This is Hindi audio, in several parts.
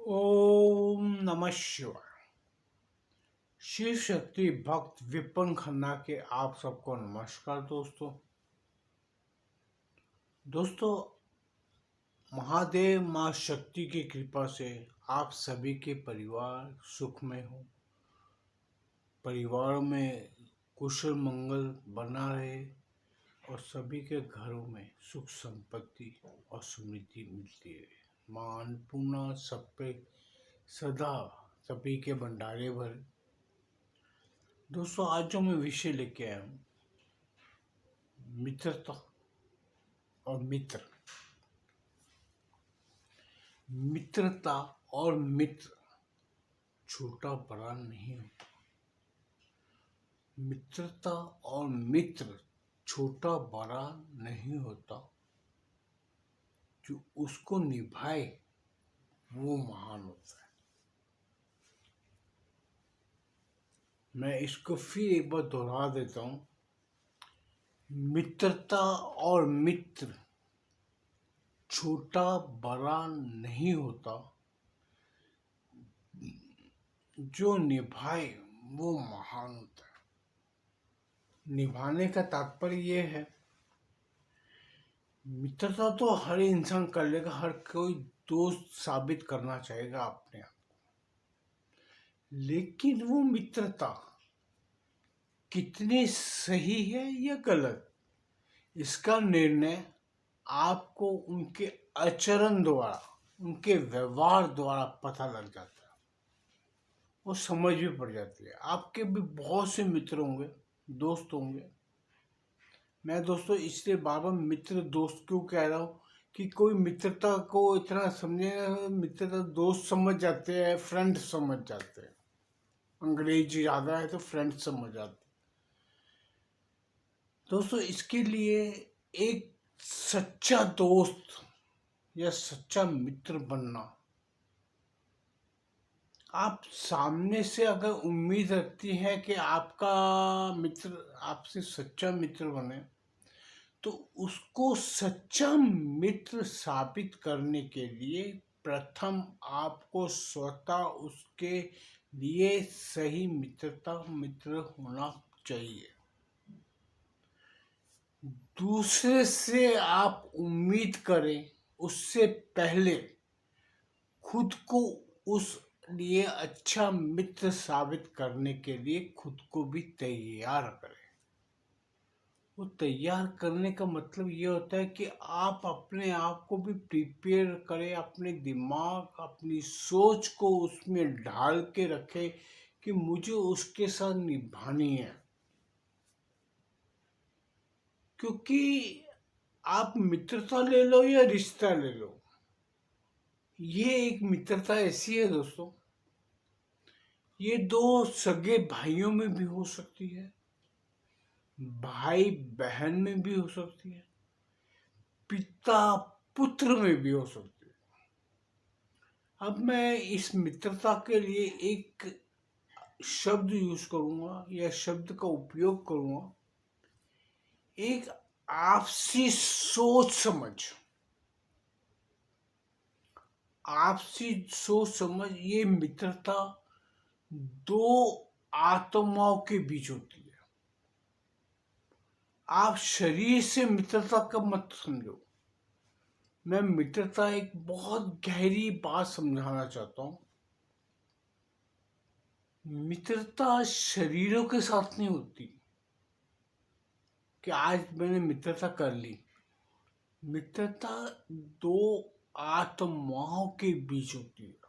ओम नमः शिवाय। शिव शक्ति भक्त विपन खन्ना के आप सबको नमस्कार दोस्तों। दोस्तों, महादेव माँ शक्ति की कृपा से आप सभी के परिवार सुखमय हो, परिवार में कुशल मंगल बना रहे और सभी के घरों में सुख संपत्ति और समृद्धि मिलती है। माँ अन्नपूर्णा सब पे सदा सभी के भंडारे भरे। दोस्तों, आज जो मैं विषय लेके आया हूँ, मित्रता और मित्र। मित्रता और मित्र छोटा बड़ा नहीं होता। मित्रता और मित्र छोटा बड़ा नहीं होता। जो उसको निभाए वो महान होता है। मैं इसको फिर एक बार दोहरा देता हूँ। मित्रता और मित्र छोटा बड़ा नहीं होता। जो निभाए वो महान होता है। निभाने का तात्पर्य ये है, मित्रता तो हर इंसान कर लेगा, हर कोई दोस्त साबित करना चाहेगा अपने आप को। लेकिन वो मित्रता कितनी सही है या गलत, इसका निर्णय आपको उनके आचरण द्वारा, उनके व्यवहार द्वारा पता लग जाता है। वो समझ भी पड़ जाती है। आपके भी बहुत से मित्र होंगे, दोस्त होंगे। मैं दोस्तों इसलिए बार बार मित्र दोस्त क्यों कह रहा हूँ कि कोई मित्रता को इतना समझे, मित्रता दोस्त समझ जाते हैं, फ्रेंड समझ जाते हैं। अंग्रेजी ज़्यादा है तो फ्रेंड समझ जाते हैं। दोस्तों, इसके लिए एक सच्चा दोस्त या सच्चा मित्र बनना, आप सामने से अगर उम्मीद रखती हैं कि आपका मित्र आपसे सच्चा मित्र बने, तो उसको सच्चा मित्र साबित करने के लिए प्रथम आपको स्वतः उसके लिए सही मित्र होना चाहिए। दूसरे से आप उम्मीद करें उससे पहले खुद को उस लिए अच्छा मित्र साबित करने के लिए खुद को भी तैयार करें। वो तैयार करने का मतलब ये होता है कि आप अपने आप को भी प्रिपेयर करें, अपने दिमाग अपनी सोच को उसमें ढाल के रखें कि मुझे उसके साथ निभानी है। क्योंकि आप मित्रता ले लो या रिश्ता ले लो, ये एक मित्रता ऐसी है दोस्तों, ये दो सगे भाइयों में भी हो सकती है, भाई बहन में भी हो सकती है, पिता पुत्र में भी हो सकती है। अब मैं इस मित्रता के लिए एक शब्द यूज करूंगा या शब्द का उपयोग करूंगा, एक आपसी सोच समझ। आपसी सोच समझ, ये मित्रता दो आत्माओं के बीच होती है। आप शरीर से मित्रता का मत समझो। मैं मित्रता एक बहुत गहरी बात समझाना चाहता हूँ। मित्रता शरीरों के साथ नहीं होती कि आज मैंने मित्रता कर ली। मित्रता दो आत्माओं के बीच होती है।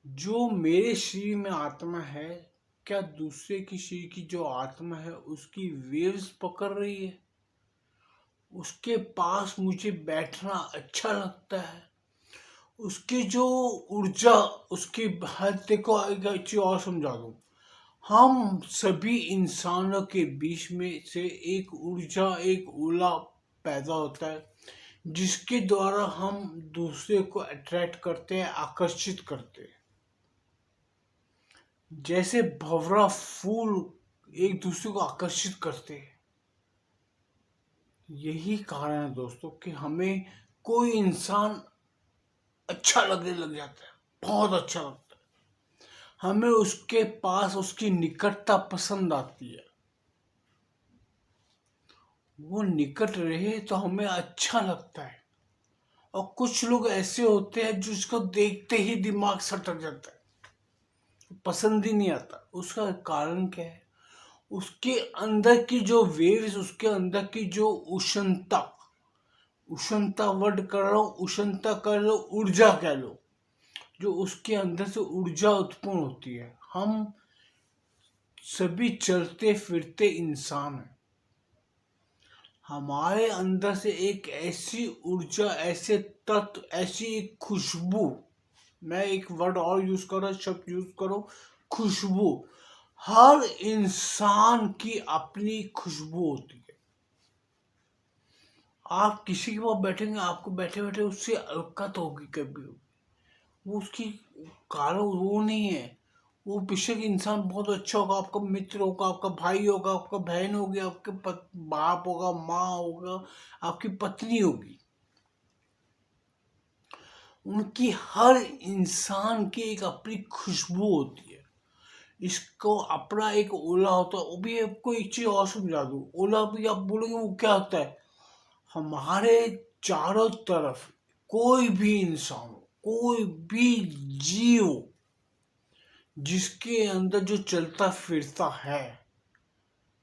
जो मेरे शरीर में आत्मा है, क्या दूसरे की शरीर की जो आत्मा है उसकी वेव्स पकड़ रही है? उसके पास मुझे बैठना अच्छा लगता है? उसकी जो ऊर्जा, उसकी हद, देखो एक चीज और समझा दूं। हम सभी इंसानों के बीच में से एक ऊर्जा, एक ओला पैदा होता है जिसके द्वारा हम दूसरे को अट्रैक्ट करते हैं, आकर्षित करते हैं। जैसे भंवरा फूल एक दूसरे को आकर्षित करते हैं। यही कारण है दोस्तों कि हमें कोई इंसान अच्छा लगने लग जाता है, बहुत अच्छा लगता है। हमें उसके पास उसकी निकटता पसंद आती है, वो निकट रहे तो हमें अच्छा लगता है। और कुछ लोग ऐसे होते हैं जो उसको देखते ही दिमाग सटक जाता है, पसंद ही नहीं आता। उसका कारण क्या है? उसके अंदर की जो वेव्स, उसके अंदर की जो उष्णता, उष्णता वर्ड कर रहा हूँ, उष्णता कर लो, ऊर्जा कह लो, जो उसके अंदर से ऊर्जा उत्पन्न होती है। हम सभी चलते फिरते इंसान हैं, हमारे अंदर से एक ऐसी ऊर्जा, ऐसे तत्व, ऐसी एक खुशबू, मैं एक वर्ड और यूज करो, शब्द यूज करो, खुशबू। हर इंसान की अपनी खुशबू होती है। आप किसी के पास बैठेंगे, आपको बैठे बैठे उससे अलकत होगी, कभी होगी, वो उसकी कारण वो नहीं है। वो बेशक इंसान बहुत अच्छा होगा, आपका मित्र होगा, आपका भाई होगा, आपका बहन होगी, आपके बाप होगा, माँ होगा, आपकी पत्नी होगी। उनकी हर इंसान की एक अपनी खुशबू होती है। इसको अपना एक ओला होता है। वो भी आपको एक चीज और समझा दूं, ओला भी आप बोलोगे वो क्या होता है? हमारे चारों तरफ कोई भी इंसान हो, कोई भी जीव हो, जिसके अंदर जो चलता फिरता है,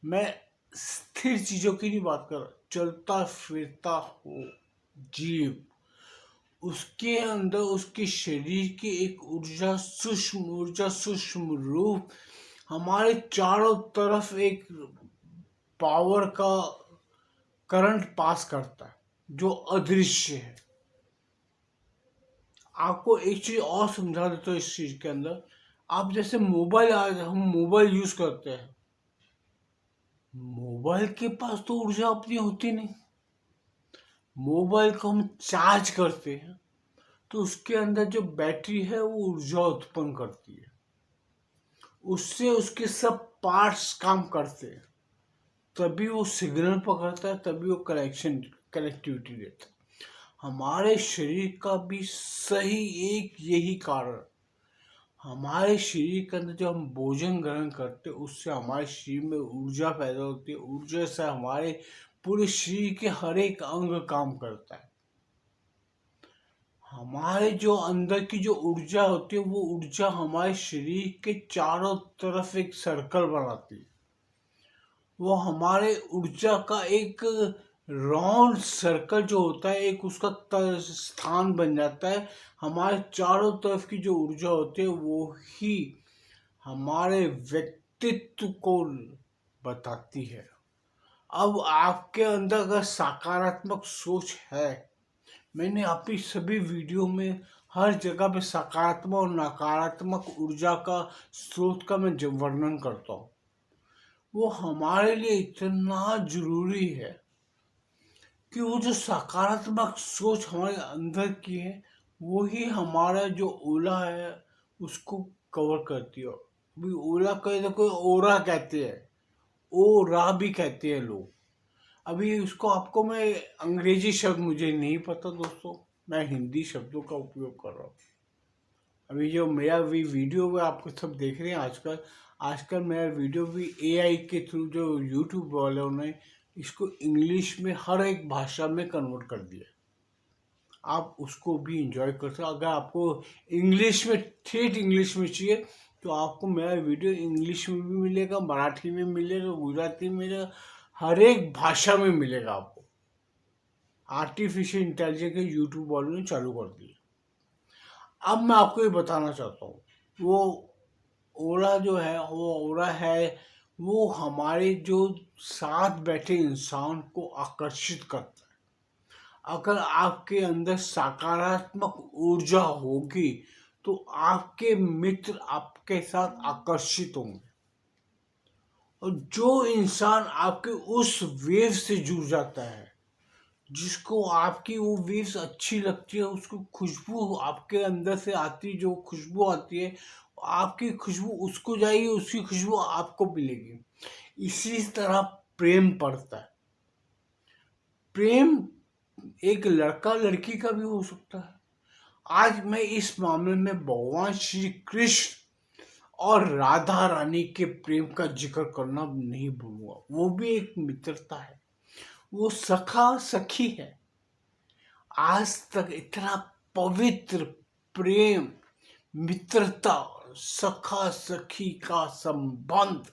मैं स्थिर चीजों की नहीं बात कर रहा, चलता फिरता हो जीव, उसके अंदर उसके शरीर की एक ऊर्जा, सूक्ष्म रूप हमारे चारों तरफ एक पावर का करंट पास करता है जो अदृश्य है। आपको एक चीज और समझा देता हूँ इस चीज के अंदर। आप जैसे मोबाइल, आज हम मोबाइल यूज करते हैं, मोबाइल के पास तो ऊर्जा अपनी होती नहीं। मोबाइल को हम चार्ज करते हैं तो उसके अंदर जो बैटरी है वो ऊर्जा उत्पन्न करती है, उससे उसके सब पार्ट्स काम करते हैं, तभी वो सिग्नल पकड़ता है, तभी वो कनेक्टिविटी देता है। हमारे शरीर का भी सही एक यही कारण, हमारे शरीर के अंदर जो हम भोजन ग्रहण करते हैं उससे हमारे शरीर में ऊर्जा पैदा होती है, ऊर्जा से हमारे पूरे शरीर के हर एक अंग काम करता है। हमारे जो अंदर की जो ऊर्जा होती है वो ऊर्जा हमारे शरीर के चारों तरफ एक सर्कल बनाती है। वो हमारे ऊर्जा का एक राउंड सर्कल जो होता है, एक उसका स्थान बन जाता है। हमारे चारों तरफ की जो ऊर्जा होती है वो ही हमारे व्यक्तित्व को बताती है। अब आपके अंदर अगर सकारात्मक सोच है, मैंने अपनी सभी वीडियो में हर जगह पे सकारात्मक और नकारात्मक ऊर्जा का स्रोत का मैं जब वर्णन करता हूँ, वो हमारे लिए इतना जरूरी है कि वो जो सकारात्मक सोच हमारे अंदर की है वो ही हमारा जो ओला है उसको कवर करती है। अभी ओला कहे तो कोई ओरा कहते हैं, ओ रा भी कहते हैं लोग। अभी उसको आपको मैं, अंग्रेजी शब्द मुझे नहीं पता दोस्तों, मैं हिंदी शब्दों का उपयोग कर रहा हूँ। अभी जो मेरा भी वीडियो में आपको सब देख रहे हैं आजकल, आजकल मेरा वीडियो भी एआई के थ्रू, जो यूट्यूब वालों ने इसको इंग्लिश में हर एक भाषा में कन्वर्ट कर दिया। आप उसको भी इंजॉय कर सकते। अगर आपको इंग्लिश में, ठेठ इंग्लिश में चाहिए तो आपको मेरा वीडियो इंग्लिश में भी मिलेगा, मराठी में मिलेगा, गुजराती में मिलेगा, हर एक भाषा में मिलेगा आपको। आर्टिफिशियल इंटेलिजेंस के यूट्यूब वालों ने चालू कर दिया। अब मैं आपको ये बताना चाहता हूँ, वो ओरा जो है, वो ओरा है, वो हमारे जो साथ बैठे इंसान को आकर्षित करता है। अगर आपके अंदर सकारात्मक ऊर्जा होगी तो आपके मित्र आपके साथ आकर्षित होंगे। और जो इंसान आपके उस वेव से जुड़ जाता है, जिसको आपकी वो वेव्स अच्छी लगती है, उसको खुशबू आपके अंदर से आती है, जो खुशबू आती है, आपकी खुशबू उसको जाएगी, उसकी खुशबू आपको मिलेगी। इसी तरह प्रेम पड़ता है। प्रेम एक लड़का लड़की का भी हो सकता है। आज मैं इस मामले में भगवान श्री कृष्ण और राधा रानी के प्रेम का जिक्र करना नहीं भूलूंगा। वो भी एक मित्रता है, वो सखा सखी है। आज तक इतना पवित्र प्रेम, मित्रता, सखा सखी का संबंध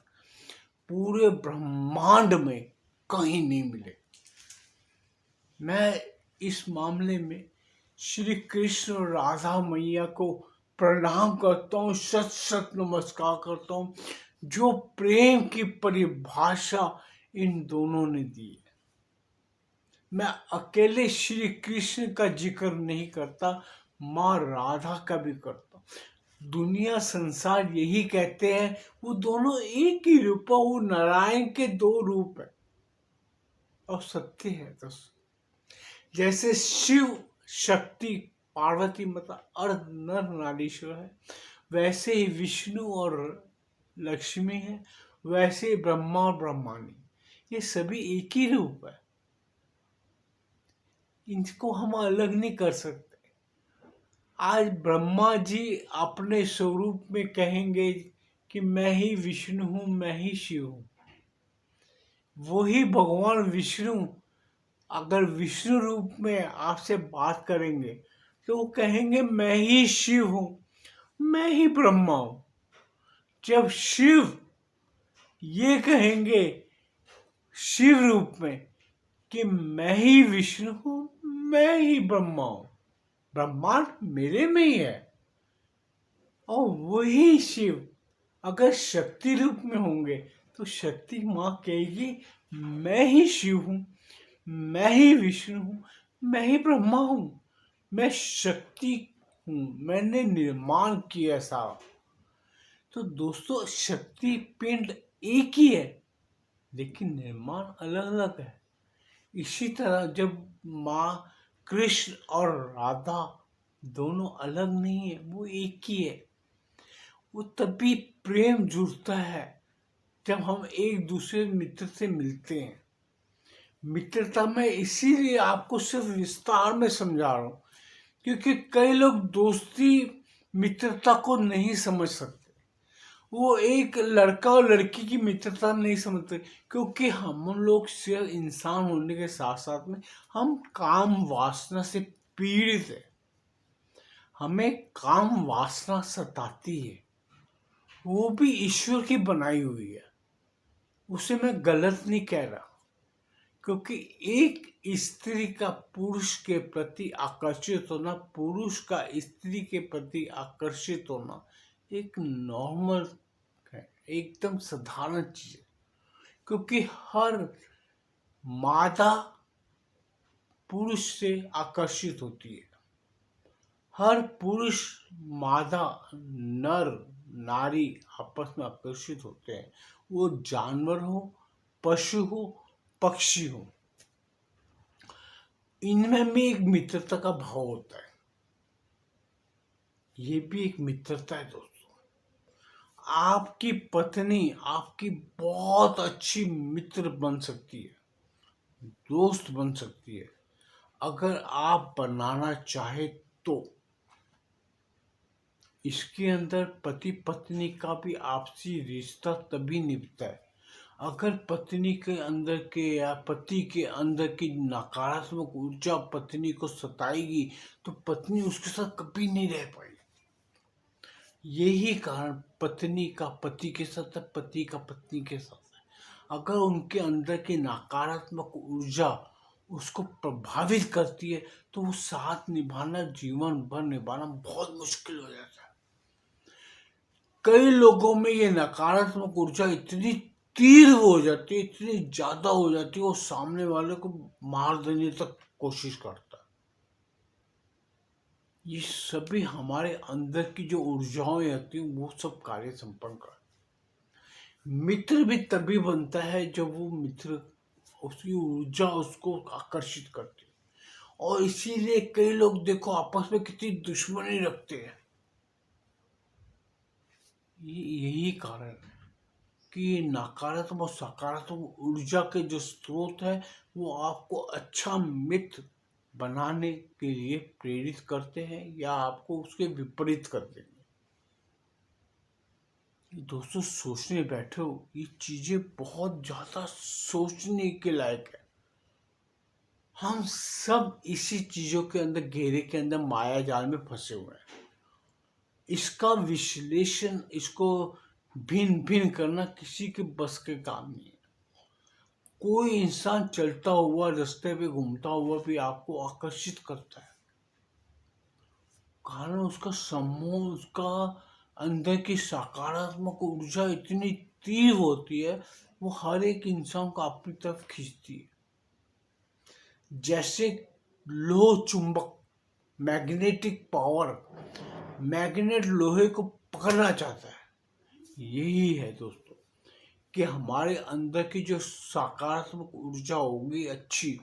पूरे ब्रह्मांड में कहीं नहीं मिले। मैं इस मामले में श्री कृष्ण और राधा मैया को प्रणाम करता हूँ, शत शत नमस्कार करता हूँ। जो प्रेम की परिभाषा इन दोनों ने दी है। मैं अकेले श्री कृष्ण का जिक्र नहीं करता, माँ राधा का भी करता हूँ। दुनिया संसार यही कहते हैं, वो दोनों एक ही रूप है, वो नारायण के दो रूप है और सत्य है दोस्तों। जैसे शिव शक्ति पार्वती माता अर्ध नर नारीश्वर है, वैसे ही विष्णु और लक्ष्मी है, वैसे ही ब्रह्मा और ब्रह्माणी, ये सभी एक ही रूप है। इनको हम अलग नहीं कर सकते। आज ब्रह्मा जी अपने स्वरूप में कहेंगे कि मैं ही विष्णु हूं, मैं ही शिव हूं। वही भगवान विष्णु अगर विष्णु रूप में आपसे बात करेंगे तो वो कहेंगे मैं ही शिव हूं, मैं ही ब्रह्मा हूं। जब शिव ये कहेंगे शिव रूप में कि मैं ही विष्णु हूं, मैं ही ब्रह्मा हूं, ब्रह्मांड मेरे में ही है। और वही शिव अगर शक्ति रूप में होंगे तो शक्ति माँ कहेगी मैं ही शिव हूं, मैं ही विष्णु हूं, मैं ही ब्रह्मा हूं, मैं शक्ति हूं, मैंने निर्माण किया ऐसा। तो दोस्तों शक्ति पिंड एक ही है लेकिन निर्माण अलग अलग है। इसी तरह जब माँ कृष्ण और राधा दोनों अलग नहीं है, वो एक ही है। वो तभी प्रेम जुड़ता है जब हम एक दूसरे मित्र से मिलते हैं। मित्रता में इसीलिए आपको सिर्फ विस्तार में समझा रहा हूँ क्योंकि कई लोग दोस्ती मित्रता को नहीं समझ सकते। वो एक लड़का और लड़की की मित्रता नहीं समझते क्योंकि हम लोग सिर्फ इंसान होने के साथ साथ में हम काम वासना से पीड़ित है। हमें काम वासना सताती है, वो भी ईश्वर की बनाई हुई है, उसे मैं गलत नहीं कह रहा। क्योंकि एक स्त्री का पुरुष के प्रति आकर्षित होना, पुरुष का स्त्री के प्रति आकर्षित होना एक नॉर्मल है, एकदम साधारण चीज है। क्योंकि हर मादा पुरुष से आकर्षित होती है, हर पुरुष मादा नर नारी आपस में आकर्षित होते हैं। वो जानवर हो, पशु हो, पक्षी हो, इनमें भी एक मित्रता का भाव होता है। ये भी एक मित्रता है दोस्तों। आपकी पत्नी आपकी बहुत अच्छी मित्र बन सकती है, दोस्त बन सकती है, अगर आप बनाना चाहे तो। इसके अंदर पति पत्नी का भी आपसी रिश्ता तभी निभता है अगर पत्नी के अंदर के या पति के अंदर की नकारात्मक ऊर्जा पत्नी को सताएगी तो पत्नी उसके साथ कभी नहीं रह पाएगी। यही कारण पत्नी का पति के साथ है, पति का पत्नी के साथ है। अगर उनके अंदर की नकारात्मक ऊर्जा उसको प्रभावित करती है तो वो साथ निभाना, जीवन भर निभाना बहुत मुश्किल हो जाता है। कई लोगों में ये नकारात्मक ऊर्जा इतनी तीव्र हो जाती है, इतनी ज्यादा हो जाती है, वो सामने वाले को मार देने तक कोशिश करता है। ये सभी हमारे अंदर की जो ऊर्जाएं आती हैं वो सब कार्य संपन्न कर। मित्र भी तभी बनता है जब वो मित्र उसकी ऊर्जा उसको आकर्षित करती है। और इसीलिए कई लोग देखो आपस में कितनी दुश्मनी रखते हैं। यही कारण है कि नकारात्मक और सकारात्मक ऊर्जा के जो स्रोत है वो आपको अच्छा मित्र बनाने के लिए प्रेरित करते हैं या आपको उसके विपरीत कर देंगे। दोस्तों, सोचने बैठे हो, ये चीजें बहुत ज्यादा सोचने के लायक है। हम सब इसी चीजों के अंदर, घेरे के अंदर, माया जाल में फंसे हुए हैं। इसका विश्लेषण, इसको भिन्न भिन्न करना किसी के बस के काम नहीं है। कोई इंसान चलता हुआ रास्ते पे घूमता हुआ भी आपको आकर्षित करता है, कारण उसका समूह, उसका अंदर की सकारात्मक ऊर्जा इतनी तीव्र होती है, वो हर एक इंसान को अपनी तरफ खींचती है। जैसे लोह चुंबक, मैग्नेटिक पावर, मैग्नेट लोहे को पकड़ना चाहता है। यही है दोस्तों, कि हमारे अंदर की जो सकारात्मक ऊर्जा होगी अच्छी,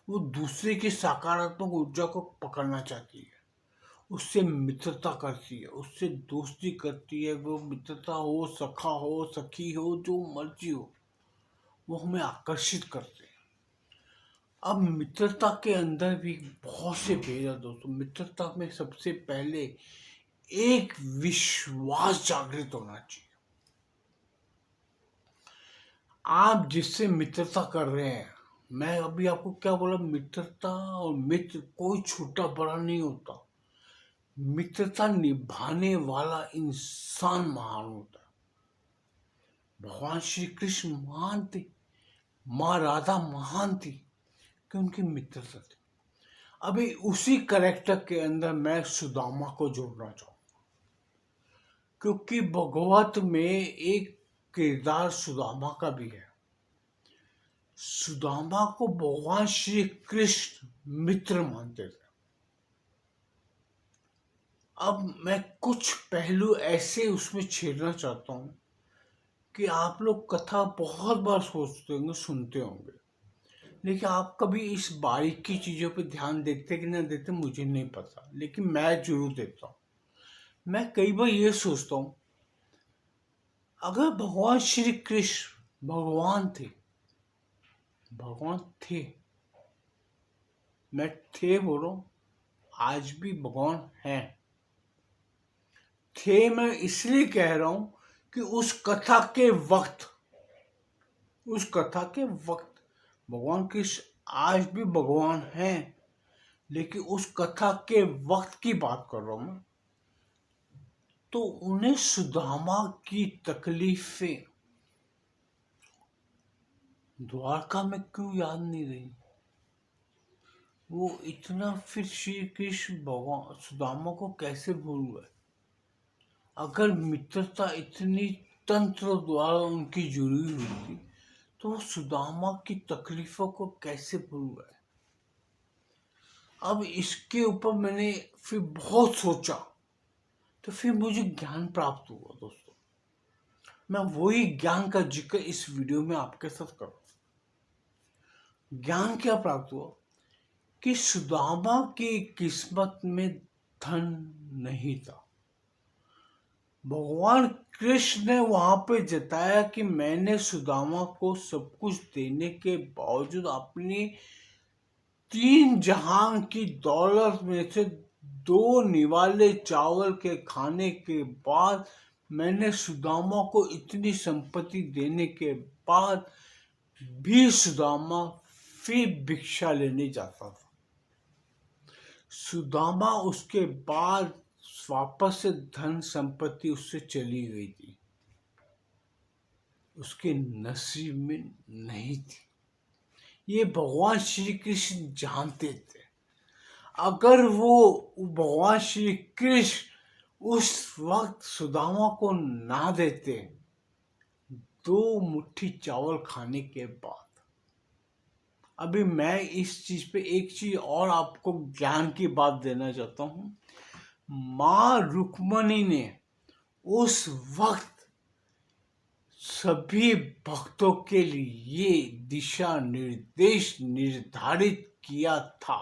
वो दूसरे की सकारात्मक ऊर्जा को पकड़ना चाहती है, उससे मित्रता करती है, उससे दोस्ती करती है। वो मित्रता हो, सखा हो, सखी हो, जो मर्जी हो, वो हमें आकर्षित करते हैं। अब मित्रता के अंदर भी बहुत से भेद है दोस्तों। मित्रता में सबसे पहले एक विश्वास जागृत होना चाहिए। आप जिससे मित्रता कर रहे हैं, मैं अभी आपको क्या बोला, मित्रता और मित्र कोई छोटा बड़ा नहीं होता। मित्रता निभाने वाला इंसान महान होता है। भगवान श्री कृष्ण महान थे, माँ राधा महान थी, कि उनकी मित्रता थी। अभी उसी करेक्टर के अंदर मैं सुदामा को जोड़ना चाहूंगा, क्योंकि भगवत में एक किरदार सुदामा का भी है। सुदामा को भगवान श्री कृष्ण मित्र मानते थे। अब मैं कुछ पहलू ऐसे उसमें छेड़ना चाहता हूं कि आप लोग कथा बहुत बार सोचते होंगे, सुनते होंगे, लेकिन आप कभी इस बारीकी चीजों पे ध्यान देते कि ना देते मुझे नहीं पता, लेकिन मैं जरूर देता हूं। मैं कई बार ये सोचता हूं, अगर भगवान श्री कृष्ण भगवान थे, भगवान थे, मैं थे बोल रहा हूं, आज भी भगवान हैं। थे मैं इसलिए कह रहा हूं कि उस कथा के वक्त, उस कथा के वक्त भगवान कृष्ण आज भी भगवान हैं, लेकिन उस कथा के वक्त की बात कर रहा हूं मैं। तो उन्हें सुदामा की तकलीफें द्वारका में क्यों याद नहीं रही? वो इतना फिर श्री कृष्ण भगवान सुदामा को कैसे भूल गए? अगर मित्रता इतनी तंत्र द्वारा उनकी जुड़ी हुई थी, तो वो सुदामा की तकलीफों को कैसे भूल गए? अब इसके ऊपर मैंने फिर बहुत सोचा, तो फिर मुझे ज्ञान प्राप्त हुआ दोस्तों। मैं वही ज्ञान का जिक्र इस वीडियो में आपके साथ करूँ। ज्ञान क्या प्राप्त हुआ कि सुदामा की किस्मत में धन नहीं था। भगवान कृष्ण ने वहां पे जताया कि मैंने सुदामा को सब कुछ देने के बावजूद अपनी 3 जहां की दौलत में से 2 निवाले चावल के खाने के बाद, मैंने सुदामा को इतनी संपत्ति देने के बाद भी सुदामा फिर भिक्षा लेने जाता था। सुदामा उसके बाद वापस से धन संपत्ति उससे चली गई थी, उसके नसीब में नहीं थी। ये भगवान श्री कृष्ण जानते थे। अगर वो भगवान श्री कृष्ण उस वक्त सुदामा को ना देते 2 मुट्ठी चावल खाने के बाद, अभी मैं इस चीज पे एक चीज और आपको ज्ञान की बात देना चाहता हूं। माँ रुक्मणी ने उस वक्त सभी भक्तों के लिए दिशा निर्देश निर्धारित किया था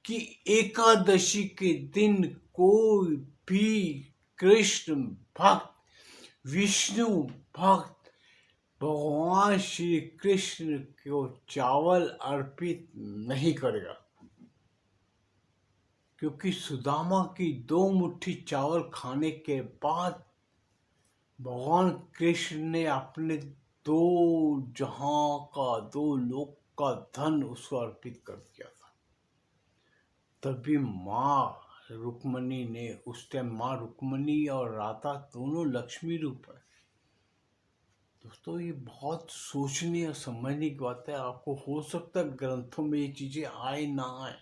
कि एकादशी के दिन कोई भी कृष्ण भक्त, विष्णु भक्त भगवान श्री कृष्ण को चावल अर्पित नहीं करेगा। क्योंकि सुदामा की 2 मुट्ठी चावल खाने के बाद भगवान कृष्ण ने अपने 2 जहां का 2 लोक का धन उसको अर्पित कर दिया था। तभी माँ रुक्मणी ने, उस टाइम माँ रुक्मणी और राधा दोनों लक्ष्मी रूप है। दोस्तों ये बहुत सोचने और समझने की बात है। आपको हो सकता है ग्रंथों में ये चीजें आए ना आए,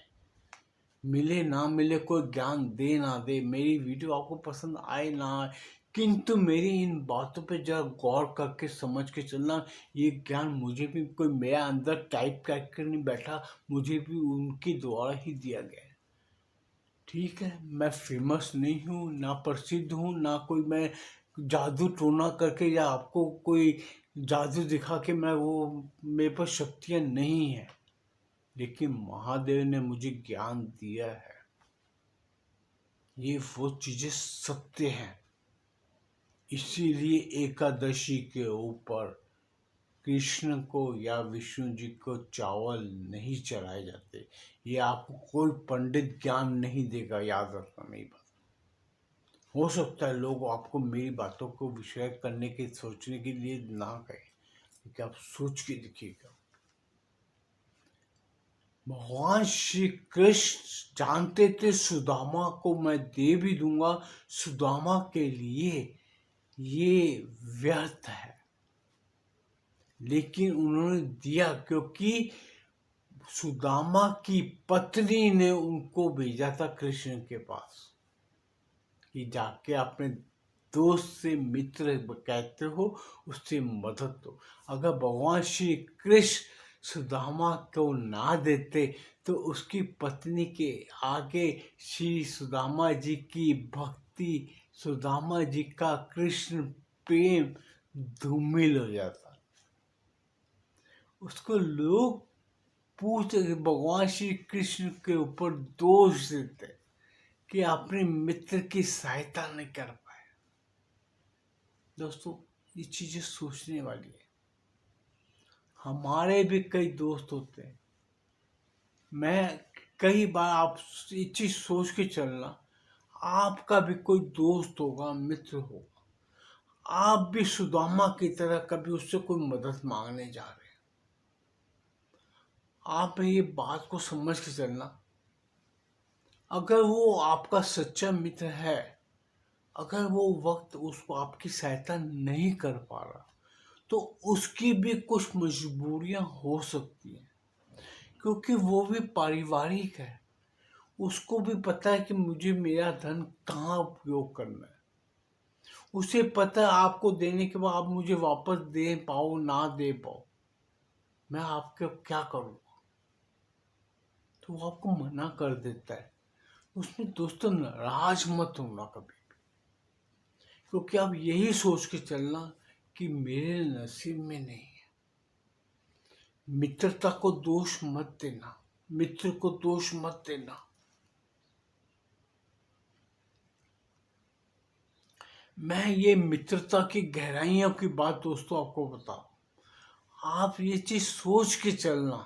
मिले ना मिले, कोई ज्ञान दे ना दे, मेरी वीडियो आपको पसंद आए ना आए, किंतु मेरी इन बातों पे जरा गौर करके समझ के चलना। ये ज्ञान मुझे भी कोई मेरा अंदर टाइप करके नहीं बैठा, मुझे भी उनके द्वारा ही दिया गया है। ठीक है, मैं फेमस नहीं हूँ, ना प्रसिद्ध हूँ, ना कोई मैं जादू टोना करके या आपको कोई जादू दिखा के मैं वो, मेरे पास शक्तियाँ नहीं है, लेकिन महादेव ने मुझे ज्ञान दिया है। ये वो चीजें सत्य हैं। इसीलिए एकादशी के ऊपर कृष्ण को या विष्णु जी को चावल नहीं चढ़ाए जाते। ये आपको कोई पंडित ज्ञान नहीं देगा, याद रखना मेरी बात। हो सकता है लोग आपको मेरी बातों को विषय करने के, सोचने के लिए ना कहें, लेकिन आप सोच के देखिएगा। भगवान श्री कृष्ण जानते थे सुदामा को मैं दे भी दूंगा, सुदामा के लिए ये व्यर्थ है, लेकिन उन्होंने दिया क्योंकि सुदामा की पत्नी ने उनको भेजा था कृष्ण के पास कि जाके अपने दोस्त से, मित्र कहते हो, उससे मदद दो। अगर भगवान श्री कृष्ण सुदामा को ना देते तो उसकी पत्नी के आगे श्री सुदामा जी की भक्ति, सुदामा जी का कृष्ण प्रेम धूमिल हो जाता। उसको लोग पूछते, भगवान श्री कृष्ण के ऊपर दोष देते कि अपने मित्र की सहायता नहीं कर पाए। दोस्तों ये चीजें सोचने वाली है। हमारे भी कई दोस्त होते हैं। मैं कई बार, आप ये चीज सोच के चलना, आपका भी कोई दोस्त होगा, मित्र होगा, आप भी सुदामा की तरह कभी उससे कोई मदद मांगने जा रहे हैं। आप ये बात को समझ के चलना, अगर वो आपका सच्चा मित्र है, अगर वो वक्त उसको आपकी सहायता नहीं कर पा रहा, तो उसकी भी कुछ मजबूरियां हो सकती हैं, क्योंकि वो भी पारिवारिक है। उसको भी पता है कि मुझे मेरा धन कहाँ उपयोग करना है। उसे पता है आपको देने के बाद आप मुझे वापस दे पाओ ना दे पाओ, मैं आपके क्या करूँगा, तो वो आपको मना कर देता है। उसमें दोस्तों नाराज मत होना कभी, क्योंकि आप यही सोच के चलना कि मेरे नसीब में नहीं है। मित्रता को दोष मत देना, मित्र को दोष मत देना। मैं ये मित्रता की गहराइयों की बात दोस्तों आपको बताऊं, आप ये चीज सोच के चलना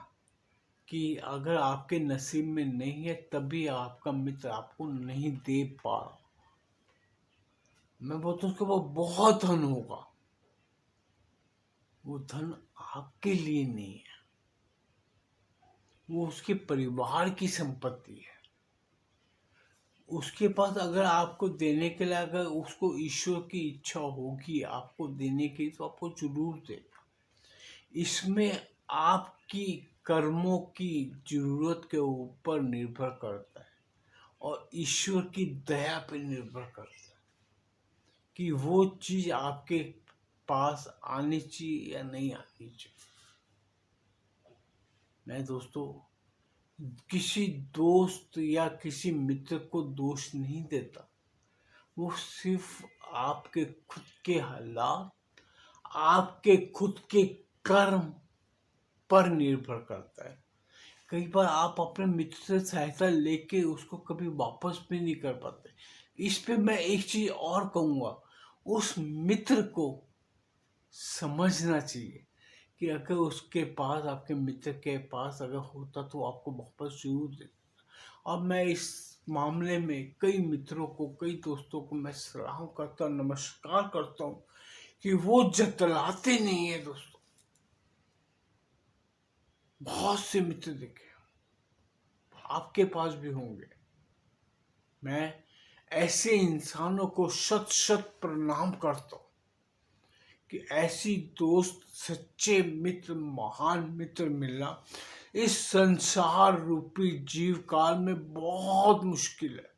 कि अगर आपके नसीब में नहीं है तभी आपका मित्र आपको नहीं दे पा रहा। मैं बोलता हूँ उसके पास बहुत धन होगा, वो धन आपके लिए नहीं है, वो उसके परिवार की संपत्ति है। उसके पास अगर आपको देने के लिए, अगर उसको ईश्वर की इच्छा होगी आपको देने की, तो आपको जरूर देगा। इसमें आपकी कर्मों की जरूरत के ऊपर निर्भर करता है और ईश्वर की दया पे निर्भर करता है कि वो चीज आपके पास आनी चाहिए या नहीं आनी चाहिए। मैं दोस्तों किसी दोस्त या किसी मित्र को दोष नहीं देता, वो सिर्फ आपके खुद के हालात, आपके खुद के कर्म पर निर्भर करता है। कई बार आप अपने मित्र से सहायता लेके उसको कभी वापस भी नहीं कर पाते। इस पे मैं एक चीज और कहूँगा, उस मित्र को समझना चाहिए कि अगर उसके पास, आपके मित्र के पास अगर होता तो आपको वापस जरूर देता। अब मैं इस मामले में कई मित्रों को, कई दोस्तों को मैं सलाम करता हूँ, नमस्कार करता हूँ कि वो जतलाते नहीं है दोस्तों। बहुत से मित्र देखे, आपके पास भी होंगे। मैं ऐसे इंसानों को शत शत प्रणाम करता हूँ कि ऐसी दोस्त, सच्चे मित्र, महान मित्र मिलना इस संसार रूपी जीव काल में बहुत मुश्किल है।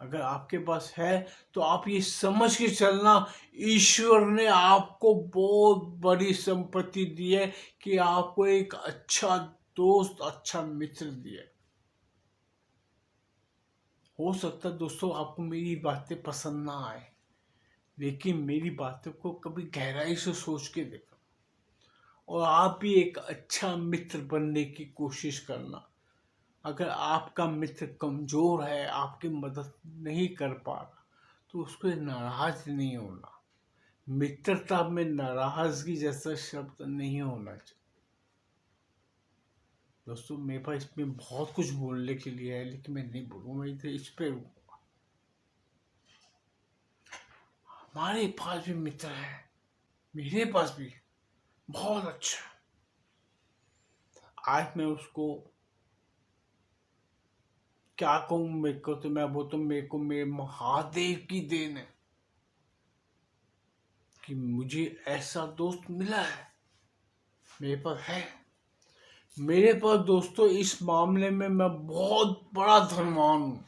अगर आपके पास है तो आप ये समझ के चलना, ईश्वर ने आपको बहुत बड़ी संपत्ति दी है कि आपको एक अच्छा दोस्त, अच्छा मित्र दिया है। हो सकता है दोस्तों आपको मेरी बातें पसंद ना आए, लेकिन मेरी बातों को कभी गहराई से सोच के देखो और आप भी एक अच्छा मित्र बनने की कोशिश करना। अगर आपका मित्र कमजोर है, आपकी मदद नहीं कर पा रहा, तो उसको नाराज नहीं होना। मित्रता में नाराजगी जैसा शब्द नहीं होना चाहिए। दोस्तों मेरे पास इसमें बहुत कुछ बोलने के लिए है, लेकिन मैं नहीं बोलूँगा, मैं इधर इस पे रुकूंगा। हमारे पास भी मित्र है, मेरे पास भी बहुत अच्छा। आज मैं उसको क्या कहूँ, मेरे को तो मैं बोलता हूँ, मेरे को मेरे महादेव की देन है कि मुझे ऐसा दोस्त मिला है, मेरे पास है। मेरे पास दोस्तों इस मामले में मैं बहुत बड़ा धनवान हूँ।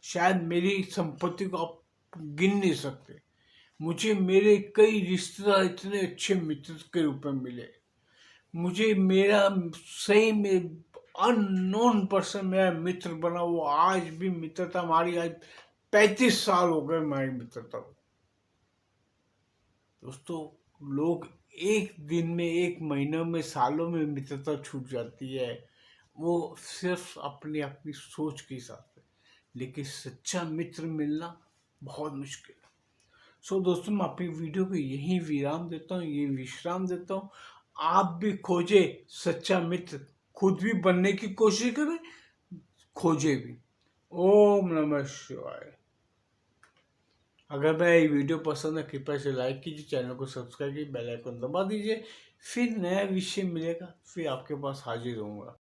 शायद मेरी संपत्ति को आप गिन नहीं सकते। मुझे मेरे कई रिश्तेदार इतने अच्छे मित्र के रूप में मिले। मुझे मेरा सही में अननोन पर्सन मेरा मित्र बना, वो आज भी मित्रता हमारी, आज 35 साल हो गए हमारी मित्रता को। दोस्तों लोग एक दिन में, एक महीनों में, सालों में मित्रता छूट जाती है, वो सिर्फ अपनी अपनी सोच के हिसाब से, लेकिन सच्चा मित्र मिलना बहुत मुश्किल है। सो दोस्तों मैं अपनी वीडियो को यहीं विराम देता हूँ, ये विश्राम देता हूँ। आप भी खोजे सच्चा मित्र, खुद भी बनने की कोशिश करें, खोजे भी। ओम नमः शिवाय। अगर मैं ये वीडियो पसंद है कृपया से लाइक कीजिए, चैनल को सब्सक्राइब कीजिए, बेल आइकन दबा दीजिए। फिर नया विषय मिलेगा, फिर आपके पास हाजिर होऊंगा।